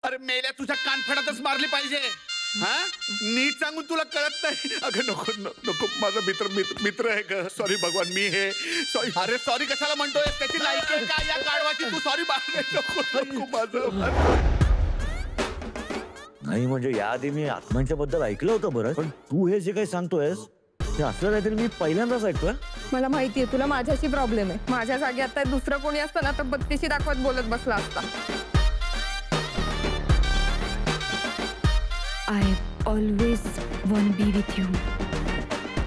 अरे मेल्या तुझ्या कानफडातच मारली पाहिजे. हा नीट सांगून तुला कळत नाही. अगं नको नको माझा मित्र आहे ग. सॉरी भगवान मी हे सॉरी. अरे सॉरी कशाला म्हणतोय? त्याची लायकी आहे का या गाढवाची? तू सॉरी नको नको माझं. नाही म्हणजे याआधी मी आत्म्यांच्या बद्दल ऐकलं होतं बरं, पण तू हे जे काही सांगतोयस ते असलं काहीतरी मी पहिल्यांदाच ऐकतोय. मला माहितीये तुला माझ्याशी प्रॉब्लेम आहे. माझ्या जागी आता दुसरं कोणी असतं ना तर बत्तीशी दाखवत बोलत बसला असता. I always want B with you.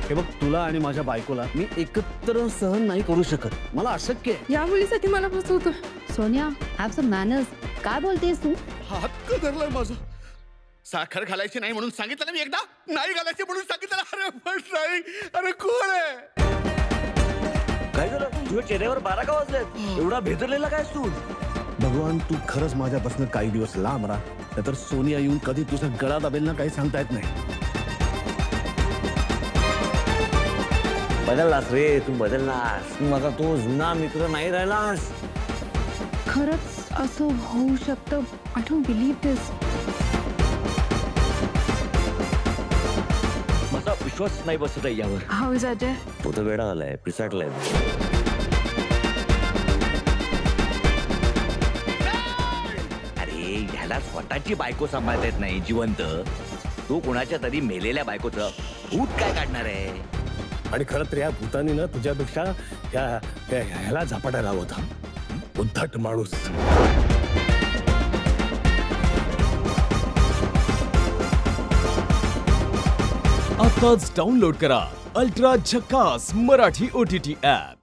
हे बघ तुला आणि माझ्या बायकोला मी एकत्र सहन नाही करू शकत. मला अशक्य आहे. या मुलीसाठी मला फसवतो. Sonia have some manners. काय बोलतेस तू? हात का धरलाय माझा? साखर घालायची नाही म्हणून सांगितलं ना मी एकदा. नाही घालायची म्हणून सांगितलं. अरे पण नाही. अरे कोण आहे? काय झालं तुझ्या चेहऱ्यावर 12 का वाजलेत? एवढा भेदरलेला काय तू? भगवान तू खरंच माझ्यापासून काही दिवस लांब राहा, नाहीतर सोनिया येऊन कधी तुझा गळा दाबेल ना काही सांगता येत नाही. बदललास रे तू, बदललास तू. आता तो जुना मित्र नाही राहिलास. खरंच असं होऊ शकतं. आय डोंट बिलीव्ह दिस. माझा विश्वास नाही बसत आहे यावर. How is Ajay? तो तर वेडा झालाय, पिसाटलाय. अरे ह्याला स्वतःची बायको सांभाळता येत नाही जिवंत. तो कोणाच्या तरी मेलेल्या बायकोचं भूत काय काढणार आहे? आणि खरं तर या भूतानी ना तुझ्यापेक्षा ह्याला झपाटायला होता. उद्धट माणूस. आताच डाउनलोड करा अल्ट्रा झकास मराठी OTT ॲप.